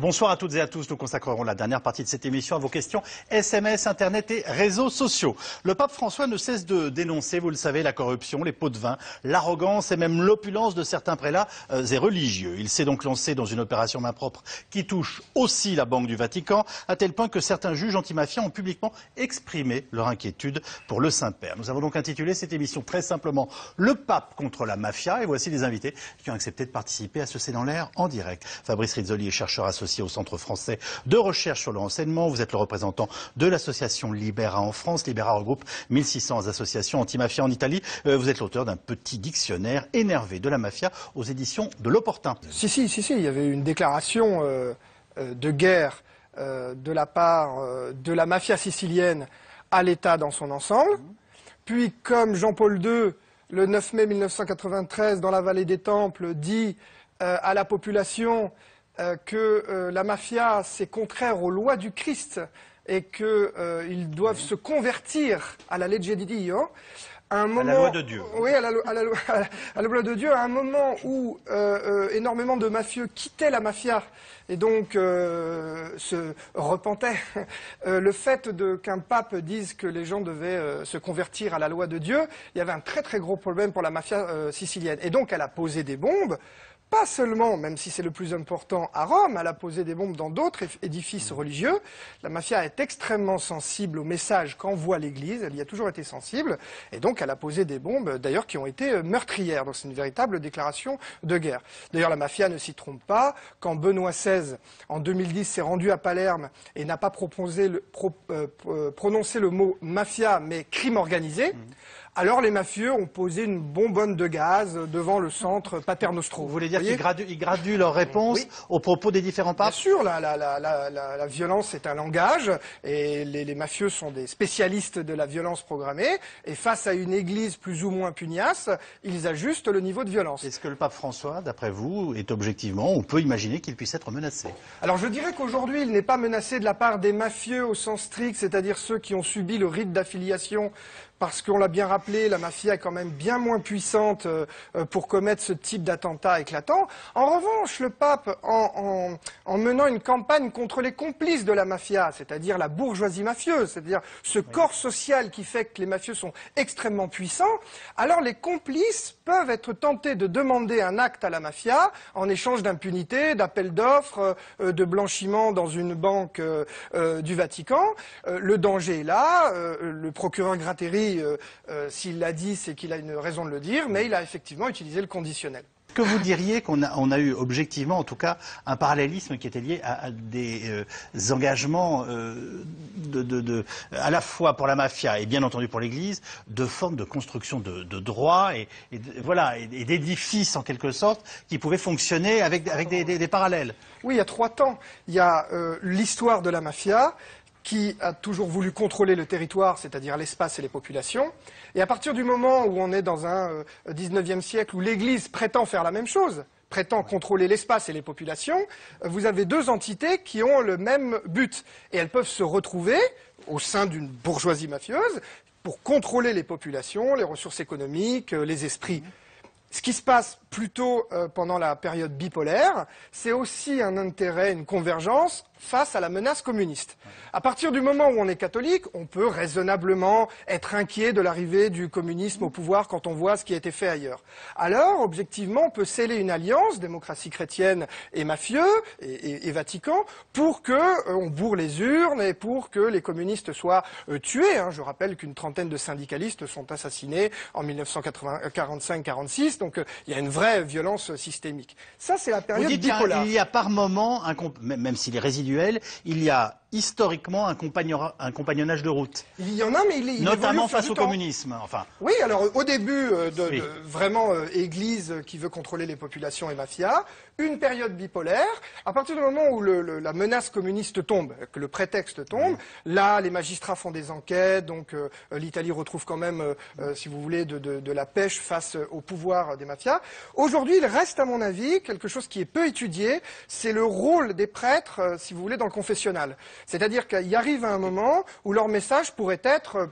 Bonsoir à toutes et à tous. Nous consacrerons la dernière partie de cette émission à vos questions SMS, Internet et réseaux sociaux. Le pape François ne cesse de dénoncer, vous le savez, la corruption, les pots de vin, l'arrogance et même l'opulence de certains prélats et religieux. Il s'est donc lancé dans une opération main propre qui touche aussi la Banque du Vatican, à tel point que certains juges antimafias ont publiquement exprimé leur inquiétude pour le Saint-Père. Nous avons donc intitulé cette émission très simplement « Le pape contre la mafia » et voici les invités qui ont accepté de participer à ce C'est dans l'air en direct. Fabrice Rizzoli est chercheur associé au Centre français de recherche sur le renseignement. Vous êtes le représentant de l'association Libera en France. Libera regroupe 1600 associations anti-mafia en Italie. Vous êtes l'auteur d'un petit dictionnaire énervé de la mafia aux éditions de l'Opportun. Si, il y avait une déclaration de guerre de la part de la mafia sicilienne à l'État dans son ensemble. Puis, comme Jean-Paul II, le 9 mai 1993, dans la vallée des Temples, dit à la population que la mafia, c'est contraire aux lois du Christ et qu'ils doivent se convertir à la legge di Dio. À la loi de Dieu. Oui, à la loi de Dieu, à un moment où énormément de mafieux quittaient la mafia et donc se repentaient. Le fait qu'un pape dise que les gens devaient se convertir à la loi de Dieu, il y avait un très très gros problème pour la mafia sicilienne. Et donc elle a posé des bombes. Pas seulement, même si c'est le plus important, à Rome, elle a posé des bombes dans d'autres édifices religieux. La mafia est extrêmement sensible au message qu'envoie l'Église, elle y a toujours été sensible, et donc elle a posé des bombes, d'ailleurs, qui ont été meurtrières. Donc c'est une véritable déclaration de guerre. D'ailleurs, la mafia ne s'y trompe pas. Quand Benoît XVI, en 2010, s'est rendu à Palerme et n'a pas prononcé le mot mafia, mais crime organisé, alors les mafieux ont posé une bonbonne de gaz devant le centre Pater Nostro. Vous voulez dire qu'ils graduent leur réponse aux propos des différents papes? Bien sûr, la violence est un langage, et les mafieux sont des spécialistes de la violence programmée, et face à une église plus ou moins pugnace, ils ajustent le niveau de violence. Est-ce que le pape François, d'après vous, est objectivement, on peut imaginer qu'il puisse être menacé? Alors je dirais qu'aujourd'hui, il n'est pas menacé de la part des mafieux au sens strict, c'est-à-dire ceux qui ont subi le rite d'affiliation, parce qu'on l'a bien rappelé, la mafia est quand même bien moins puissante pour commettre ce type d'attentat éclatant. En revanche, le pape, en menant une campagne contre les complices de la mafia, c'est-à-dire la bourgeoisie mafieuse, c'est-à-dire ce corps social qui fait que les mafieux sont extrêmement puissants, alors les complices peuvent être tentés de demander un acte à la mafia en échange d'impunité, d'appel d'offres, de blanchiment dans une banque du Vatican. Le danger est là, le procureur Gratteri, s'il l'a dit, c'est qu'il a une raison de le dire, mais il a effectivement utilisé le conditionnel. Que vous diriez qu'on a eu objectivement, en tout cas, un parallélisme qui était lié à des engagements à la fois pour la mafia et bien entendu pour l'Église, de formes de construction de droits et d'édifices en quelque sorte qui pouvaient fonctionner avec des parallèles. Oui, il y a 3 temps. Il y a l'histoire de la mafia, qui a toujours voulu contrôler le territoire, c'est-à-dire l'espace et les populations. Et à partir du moment où on est dans un 19e siècle où l'Église prétend faire la même chose, prétend contrôler l'espace et les populations, vous avez 2 entités qui ont le même but. Et elles peuvent se retrouver au sein d'une bourgeoisie mafieuse pour contrôler les populations, les ressources économiques, les esprits. Ce qui se passe plutôt pendant la période bipolaire, c'est aussi un intérêt, une convergence face à la menace communiste. À partir du moment où on est catholique, on peut raisonnablement être inquiet de l'arrivée du communisme au pouvoir quand on voit ce qui a été fait ailleurs. Alors, objectivement, on peut sceller une alliance, démocratie chrétienne et mafieux, et Vatican, pour qu'on bourre les urnes et pour que les communistes soient tués. Je rappelle qu'une trentaine de syndicalistes sont assassinés en 1945-46, donc il y a une vraie violence systémique. Ça, c'est la période bipolaire. Il y a par moment, même s'il est résiduel, il y a historiquement un compagnonnage de route. Il y en a, mais il notamment face au communisme. Enfin. Oui, alors au début, vraiment Église qui veut contrôler les populations et mafia, une période bipolaire. À partir du moment où la menace communiste tombe, que le prétexte tombe, là, les magistrats font des enquêtes, donc l'Italie retrouve quand même, si vous voulez, de la pêche face au pouvoir des mafias. Aujourd'hui, il reste, à mon avis, quelque chose qui est peu étudié, c'est le rôle des prêtres, si vous voulez, dans le confessionnal. C'est-à-dire qu'il arrive à un moment où leur message pourrait être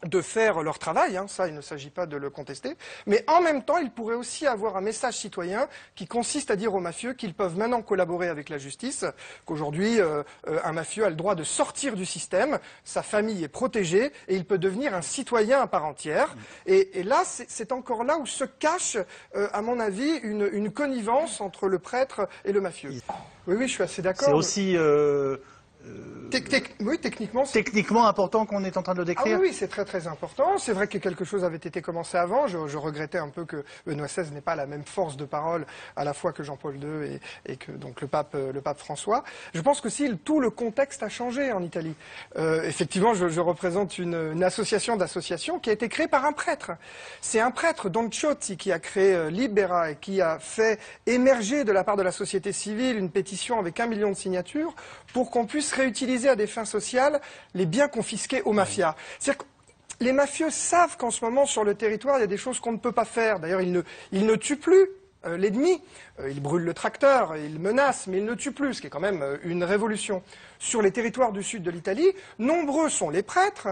de faire leur travail, hein, ça il ne s'agit pas de le contester, mais en même temps ils pourraient aussi avoir un message citoyen qui consiste à dire aux mafieux qu'ils peuvent maintenant collaborer avec la justice, qu'aujourd'hui un mafieux a le droit de sortir du système, sa famille est protégée et il peut devenir un citoyen à part entière. Et là c'est encore là où se cache, à mon avis, une connivence entre le prêtre et le mafieux. Oui, oui, je suis assez d'accord. C'est aussi... Oui, techniquement. Techniquement important qu'on est en train de le décrire. Ah oui, c'est très très important. C'est vrai que quelque chose avait été commencé avant. Je regrettais un peu que Benoît XVI n'ait pas la même force de parole à la fois que Jean-Paul II et que donc le pape François. Je pense que si tout le contexte a changé en Italie. Effectivement, je représente une association d'associations qui a été créée par un prêtre. C'est un prêtre, Don Ciotti, qui a créé Libera et qui a fait émerger de la part de la société civile une pétition avec 1 million de signatures pour qu'on puisse réutiliser à des fins sociales les biens confisqués aux mafias. C'est-à-dire que les mafieux savent qu'en ce moment, sur le territoire, il y a des choses qu'on ne peut pas faire. D'ailleurs, ils ne tuent plus l'ennemi. Ils brûlent le tracteur, ils menacent, mais ils ne tuent plus, ce qui est quand même une révolution. Sur les territoires du sud de l'Italie, nombreux sont les prêtres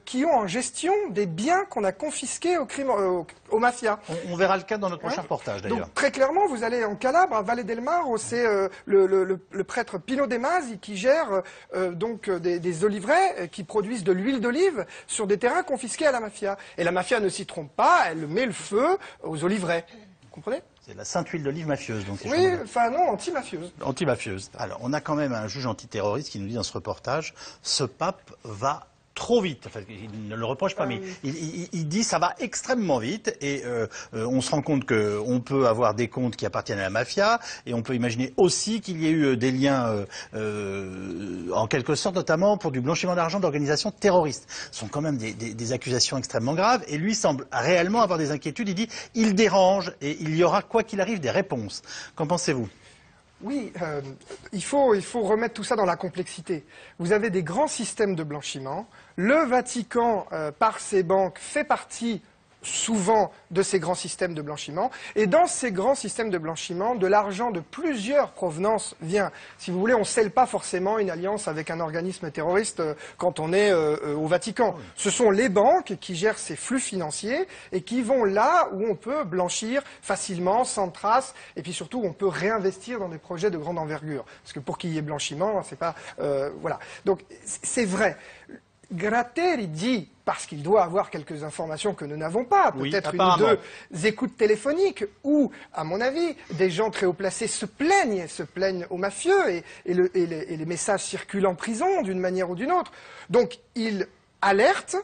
qui ont en gestion des biens qu'on a confisqués aux mafias. On verra le cas dans notre prochain reportage, d'ailleurs. Donc très clairement, vous allez en Calabre, à Valle del Mare, c'est le prêtre Pino De Masi qui gère donc des oliveraies qui produisent de l'huile d'olive sur des terrains confisqués à la mafia. Et la mafia ne s'y trompe pas, elle met le feu aux oliveraies. Vous comprenez ? C'est la sainte huile d'olive mafieuse, donc. Oui, enfin non, anti-mafieuse. Anti-mafieuse. Alors, on a quand même un juge antiterroriste qui nous dit dans ce reportage, ce pape va trop vite. Enfin, il ne le reproche pas, mais il dit ça va extrêmement vite et on se rend compte qu'on peut avoir des comptes qui appartiennent à la mafia et on peut imaginer aussi qu'il y ait eu des liens en quelque sorte, notamment pour du blanchiment d'argent d'organisations terroristes. Ce sont quand même des accusations extrêmement graves et lui semble réellement avoir des inquiétudes. Il dit il dérange et il y aura quoi qu'il arrive des réponses. Qu'en pensez-vous ? Oui, il faut remettre tout ça dans la complexité. Vous avez des grands systèmes de blanchiment. Le Vatican, par ses banques, fait partie souvent de ces grands systèmes de blanchiment. Et dans ces grands systèmes de blanchiment, de l'argent de plusieurs provenances vient. Si vous voulez, on ne scelle pas forcément une alliance avec un organisme terroriste quand on est au Vatican. Ce sont les banques qui gèrent ces flux financiers et qui vont là où on peut blanchir facilement, sans trace, et puis surtout on peut réinvestir dans des projets de grande envergure. Parce que pour qu'il y ait blanchiment, c'est pas... voilà. Donc c'est vrai. Gratteri dit, parce qu'il doit avoir quelques informations que nous n'avons pas, peut-être une ou deux écoutes téléphoniques, où, à mon avis, des gens très haut placés se plaignent aux mafieux, et les messages circulent en prison d'une manière ou d'une autre. Donc il alerte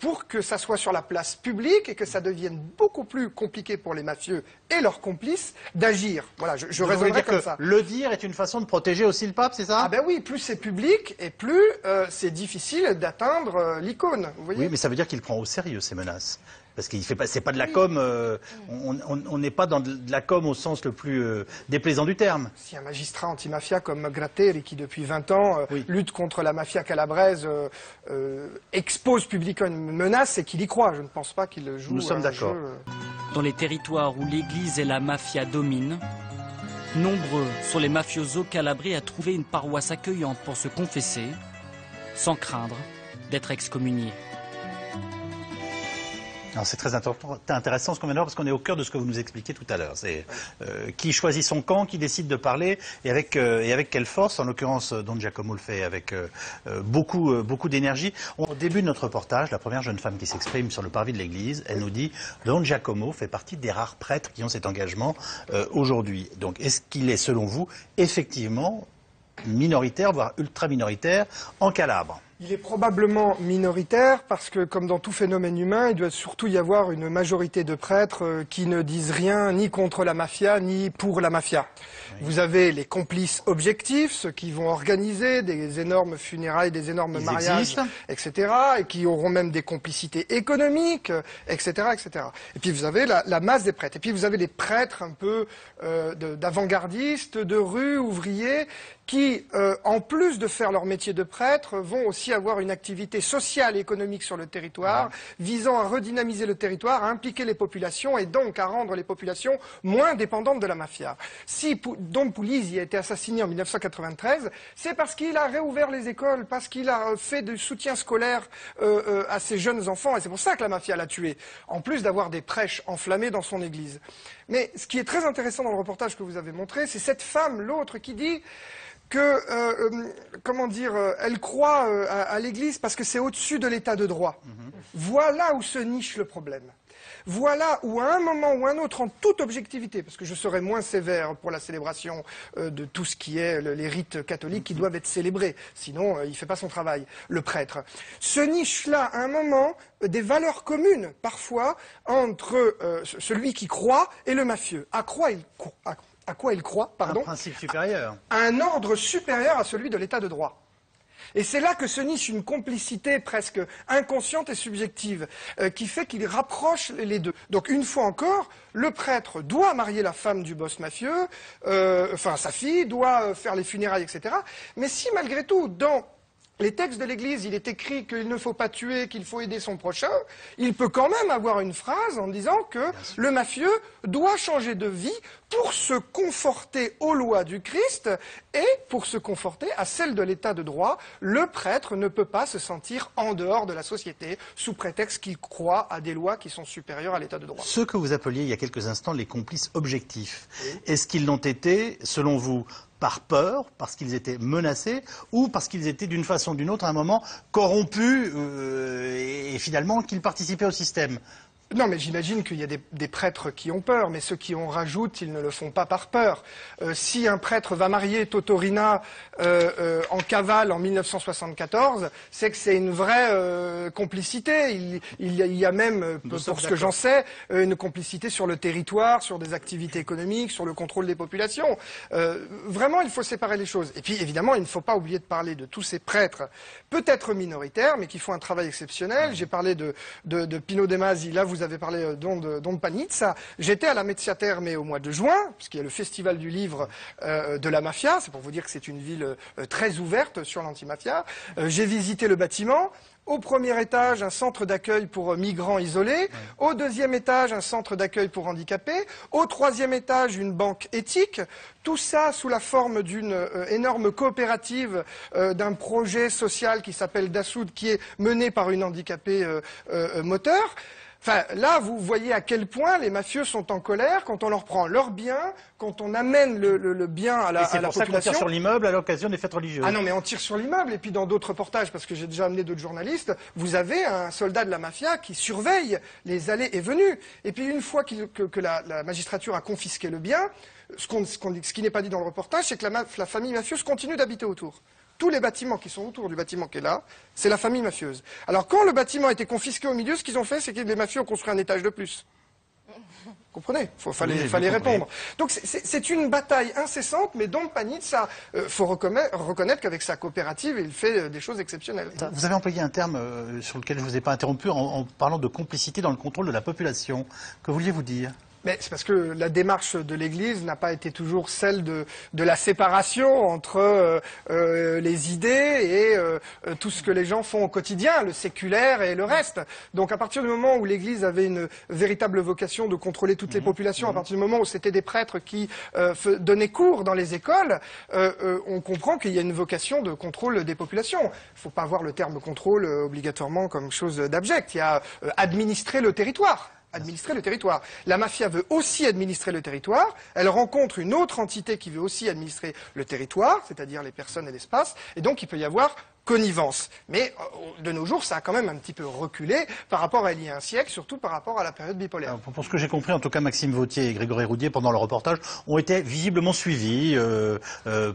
pour que ça soit sur la place publique et que ça devienne beaucoup plus compliqué pour les mafieux et leurs complices d'agir. Voilà, je raisonnerais comme ça. Le dire est une façon de protéger aussi le pape, c'est ça ? Ah ben oui, plus c'est public et plus c'est difficile d'atteindre l'icône. Vous voyez ? Oui, mais ça veut dire qu'il prend au sérieux ces menaces. Parce qu'il fait pas, c'est pas de la com. On n'est pas dans de la com au sens le plus déplaisant du terme. Si un magistrat antimafia comme Gratteri, qui depuis 20 ans lutte contre la mafia calabraise, expose publiquement une menace, c'est qu'il y croit. Je ne pense pas qu'il joue. Nous sommes d'accord. Dans les territoires où l'Église et la mafia dominent, nombreux sont les mafiosos calabrés à trouver une paroisse accueillante pour se confesser, sans craindre d'être excommuniés. C'est très intéressant ce qu'on vient de voir parce qu'on est au cœur de ce que vous nous expliquiez tout à l'heure. C'est qui choisit son camp, qui décide de parler et avec quelle force. En l'occurrence, Don Giacomo le fait avec beaucoup d'énergie. Au début de notre reportage, la première jeune femme qui s'exprime sur le parvis de l'église, elle nous dit Don Giacomo fait partie des rares prêtres qui ont cet engagement aujourd'hui. Donc est-ce qu'il est, selon vous, effectivement minoritaire, voire ultra minoritaire en Calabre ? Il est probablement minoritaire parce que, comme dans tout phénomène humain, il doit surtout y avoir une majorité de prêtres qui ne disent rien ni contre la mafia ni pour la mafia. Oui. Vous avez les complices objectifs, ceux qui vont organiser des énormes funérailles, des énormes mariages, etc., et qui auront même des complicités économiques, etc., etc. Et puis vous avez la masse des prêtres. Et puis vous avez les prêtres un peu d'avant-gardistes, de rue, ouvriers, qui, en plus de faire leur métier de prêtre, vont aussi aussi avoir une activité sociale et économique sur le territoire, visant à redynamiser le territoire, à impliquer les populations et donc à rendre les populations moins dépendantes de la mafia. Si Don Puglisi a été assassiné en 1993, c'est parce qu'il a réouvert les écoles, parce qu'il a fait du soutien scolaire à ses jeunes enfants, et c'est pour ça que la mafia l'a tué, en plus d'avoir des prêches enflammées dans son église. Mais ce qui est très intéressant dans le reportage que vous avez montré, c'est cette femme, l'autre, qui dit que, elle croit à l'Église parce que c'est au-dessus de l'état de droit. Voilà où se niche le problème. Voilà où, à un moment ou un autre, en toute objectivité, parce que je serai moins sévère pour la célébration de tout ce qui est les rites catholiques qui doivent être célébrés, sinon il ne fait pas son travail, le prêtre. Se niche là, à un moment, des valeurs communes, parfois, entre celui qui croit et le mafieux. À quoi il croit, pardon. Un principe supérieur. Un ordre supérieur à celui de l'état de droit. Et c'est là que se niche une complicité presque inconsciente et subjective qui fait qu'il rapproche les deux. Donc une fois encore, le prêtre doit marier la femme du boss mafieux, sa fille, doit faire les funérailles, etc. Mais si malgré tout, dans les textes de l'Église, il est écrit qu'il ne faut pas tuer, qu'il faut aider son prochain, il peut quand même avoir une phrase en disant que le mafieux doit changer de vie pour se conforter aux lois du Christ et pour se conforter à celles de l'état de droit. Le prêtre ne peut pas se sentir en dehors de la société sous prétexte qu'il croit à des lois qui sont supérieures à l'état de droit. Ceux que vous appeliez il y a quelques instants les complices objectifs, est-ce qu'ils l'ont été, selon vous, par peur, parce qu'ils étaient menacés, ou parce qu'ils étaient d'une façon ou d'une autre à un moment corrompus et finalement qu'ils participaient au système? Non, mais j'imagine qu'il y a des prêtres qui ont peur, mais ceux qui en rajoutent, ils ne le font pas par peur. Si un prêtre va marier Totorina en cavale en 1974, c'est que c'est une vraie complicité. Il y a même, pour ce que j'en sais, une complicité sur le territoire, sur des activités économiques, sur le contrôle des populations. Vraiment, il faut séparer les choses. Et puis, évidemment, il ne faut pas oublier de parler de tous ces prêtres, peut-être minoritaires, mais qui font un travail exceptionnel. J'ai parlé de Pino De Masi, là, vous avez parlé Don Panizza. J'étais à la Mezzia Terme au mois de juin, puisqu'il y a le festival du livre de la mafia. C'est pour vous dire que c'est une ville très ouverte sur l'antimafia. J'ai visité le bâtiment. Au premier étage, un centre d'accueil pour migrants isolés. Au deuxième étage, un centre d'accueil pour handicapés. Au troisième étage, une banque éthique. Tout ça sous la forme d'une énorme coopérative d'un projet social qui s'appelle Dassoud, qui est mené par une handicapée moteur. Enfin, là, vous voyez à quel point les mafieux sont en colère quand on leur prend leurs biens, quand on amène le bien à la population. C'est pour ça qu'on tire sur l'immeuble à l'occasion des fêtes religieuses. Ah non, mais on tire sur l'immeuble. Et puis dans d'autres reportages, parce que j'ai déjà amené d'autres journalistes, vous avez un soldat de la mafia qui surveille les allées et venues. Et puis une fois que la magistrature a confisqué le bien, ce qui n'est pas dit dans le reportage, c'est que la famille mafieuse continue d'habiter autour. Tous les bâtiments qui sont autour du bâtiment qui est là, c'est la famille mafieuse. Alors quand le bâtiment a été confisqué au milieu, ce qu'ils ont fait, c'est que les mafieux ont construit un étage de plus. Vous comprenez? Fallait répondre. Donc c'est une bataille incessante, mais Don Panizza, faut reconnaître qu'avec sa coopérative, il fait des choses exceptionnelles. Vous avez employé un terme sur lequel je ne vous ai pas interrompu en parlant de complicité dans le contrôle de la population. Que vouliez-vous dire? Mais c'est parce que la démarche de l'Église n'a pas été toujours celle de la séparation entre les idées et tout ce que les gens font au quotidien, le séculaire et le reste. Donc à partir du moment où l'Église avait une véritable vocation de contrôler toutes les populations, à partir du moment où c'était des prêtres qui donnaient cours dans les écoles, on comprend qu'il y a une vocation de contrôle des populations. Il ne faut pas voir le terme contrôle obligatoirement comme chose d'abject. Il y a administrer le territoire. Administrer le territoire. La mafia veut aussi administrer le territoire. Elle rencontre une autre entité qui veut aussi administrer le territoire, c'est-à-dire les personnes et l'espace. Et donc, il peut y avoir connivence. Mais de nos jours, ça a quand même un petit peu reculé par rapport à il y a un siècle, surtout par rapport à la période bipolaire. Alors, pour ce que j'ai compris, en tout cas, Maxime Vauthier et Grégory Roudier, pendant le reportage, ont été visiblement suivis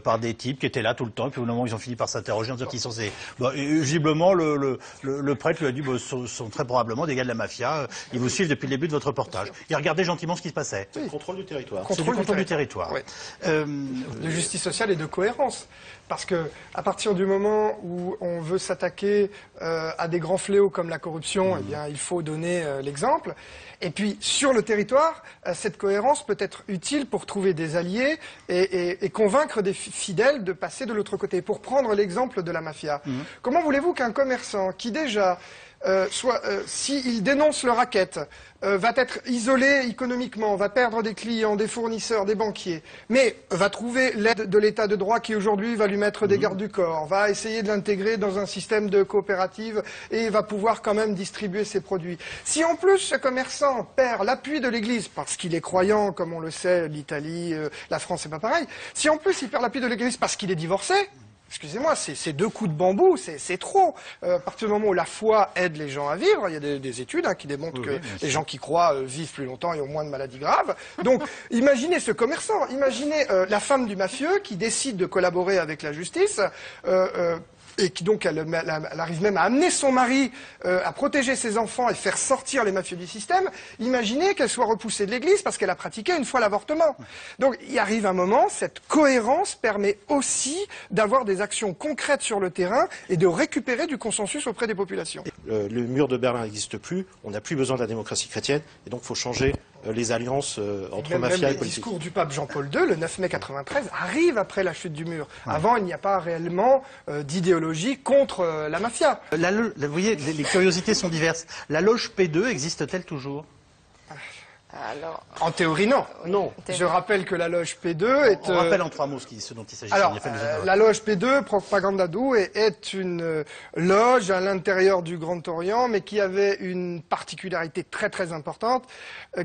par des types qui étaient là tout le temps. Et puis au moment où ils ont fini par s'interroger en disant qu'ils sont ces... visiblement, le prêtre lui a dit ce sont très probablement des gars de la mafia. Ils vous suivent depuis le début de votre reportage. Ils regardaient gentiment ce qui se passait. C'est le contrôle du territoire. C'est le contrôle du territoire. Oui. De justice sociale et de cohérence. Parce que à partir du moment où on veut s'attaquer à des grands fléaux comme la corruption, eh bien, il faut donner l'exemple. Et puis, sur le territoire, cette cohérence peut être utile pour trouver des alliés et convaincre des fidèles de passer de l'autre côté. Pour prendre l'exemple de la mafia, comment voulez-vous qu'un commerçant qui déjà s'il dénonce le racket, va être isolé économiquement, va perdre des clients, des fournisseurs, des banquiers, mais va trouver l'aide de l'état de droit qui aujourd'hui va lui mettre des gardes du corps, va essayer de l'intégrer dans un système de coopérative et va pouvoir quand même distribuer ses produits. Si en plus ce commerçant perd l'appui de l'Église, parce qu'il est croyant, comme on le sait, l'Italie, la France c'est pas pareil, si en plus il perd l'appui de l'Église parce qu'il est divorcé, excusez-moi, c'est 2 coups de bambou, c'est trop. À partir du moment où la foi aide les gens à vivre, il y a des études qui démontrent que les gens qui croient vivent plus longtemps et ont moins de maladies graves. Donc, imaginez ce commerçant, imaginez la femme du mafieux qui décide de collaborer avec la justice, et qui donc elle arrive même à amener son mari à protéger ses enfants et faire sortir les mafieux du système. Imaginez qu'elle soit repoussée de l'Église parce qu'elle a pratiqué une fois l'avortement. Donc il arrive un moment, cette cohérence permet aussi d'avoir des actions concrètes sur le terrain et de récupérer du consensus auprès des populations. Le mur de Berlin n'existe plus, on n'a plus besoin de la démocratie chrétienne et donc il faut changer les alliances entre mafia et politique. Le discours du pape Jean-Paul II, le 9 mai 93, arrive après la chute du mur. Avant, il n'y a pas réellement d'idéologie contre la mafia. Vous voyez, les curiosités sont diverses. La loge P2 existe-t-elle toujours ? Alors, en théorie, non. Non. Je rappelle que la loge P2 est... On rappelle en 3 mots ce dont il s'agit. Alors, la loge P2, Propaganda Dou, est une loge à l'intérieur du Grand Orient, mais qui avait une particularité très très importante,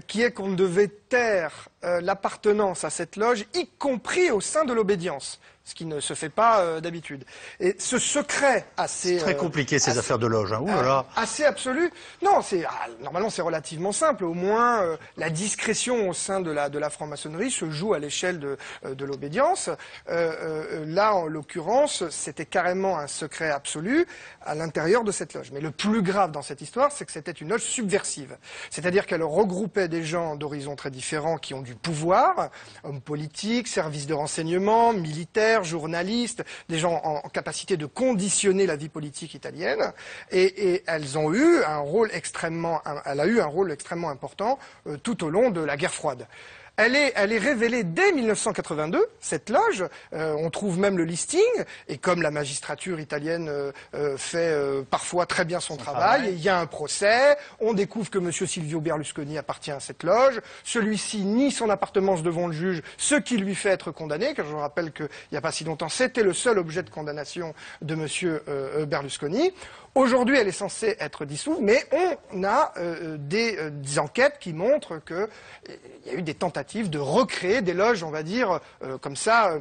qui est qu'on devait taire l'appartenance à cette loge, y compris au sein de l'obédience. Ce qui ne se fait pas d'habitude. Et ce secret assez... C'est très compliqué ces affaires de loge. Ouh là là. Assez absolu. Non, normalement c'est relativement simple. Au moins la discrétion au sein de la franc-maçonnerie se joue à l'échelle de l'obédience. Là, en l'occurrence, c'était carrément un secret absolu à l'intérieur de cette loge. Mais le plus grave dans cette histoire, c'est que c'était une loge subversive. C'est-à-dire qu'elle regroupait des gens d'horizons très différents qui ont du pouvoir, hommes politiques, services de renseignement, militaires, journalistes, des gens en capacité de conditionner la vie politique italienne, et elles ont eu un rôle extrêmement important tout au long de la guerre froide. Elle est révélée dès 1982, cette loge. On trouve même le listing. Et comme la magistrature italienne fait parfois très bien son travail, il y a un procès. On découvre que M. Silvio Berlusconi appartient à cette loge. Celui-ci nie son appartenance devant le juge, ce qui lui fait être condamné. Car je rappelle qu'il n'y a pas si longtemps, c'était le seul objet de condamnation de M. Berlusconi. Aujourd'hui, elle est censée être dissoute, mais on a des enquêtes qui montrent qu'il y a eu des tentatives de recréer des loges, on va dire, comme ça,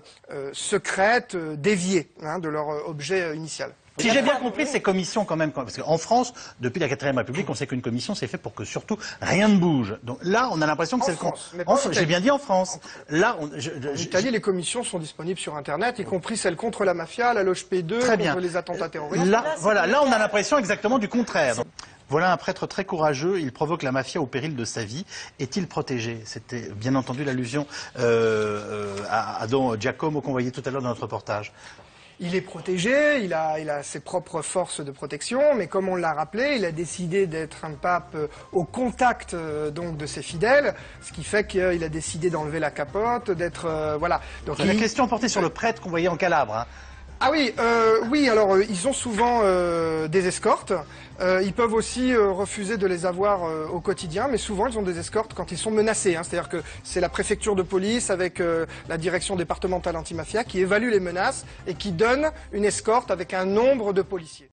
secrètes, déviées de leur objet initial. Si j'ai bien compris, ces commissions quand même, parce qu'en France, depuis la 4ème République, on sait qu'une commission c'est fait pour que surtout rien ne bouge. Donc là, on a l'impression que c'est le cas. J'ai bien dit en France. Là, en Italie, les commissions sont disponibles sur Internet, y compris celles contre la mafia, la loge P2, contre les attentats terroristes. Là, voilà, là, on a l'impression exactement du contraire. Donc, voilà un prêtre très courageux, il provoque la mafia au péril de sa vie. Est-il protégé? C'était bien entendu l'allusion à Don Giacomo qu'on voyait tout à l'heure dans notre reportage. Il est protégé, il a ses propres forces de protection, mais comme on l'a rappelé, il a décidé d'être un pape au contact donc de ses fidèles, ce qui fait qu'il a décidé d'enlever la capote, d'être voilà. Donc la question portait sur le prêtre qu'on voyait en Calabre. Hein. Ah oui, oui. Alors ils ont souvent des escortes. Ils peuvent aussi refuser de les avoir au quotidien, mais souvent ils ont des escortes quand ils sont menacés. Hein. C'est-à-dire que c'est la préfecture de police avec la direction départementale antimafia qui évalue les menaces et qui donne une escorte avec un nombre de policiers.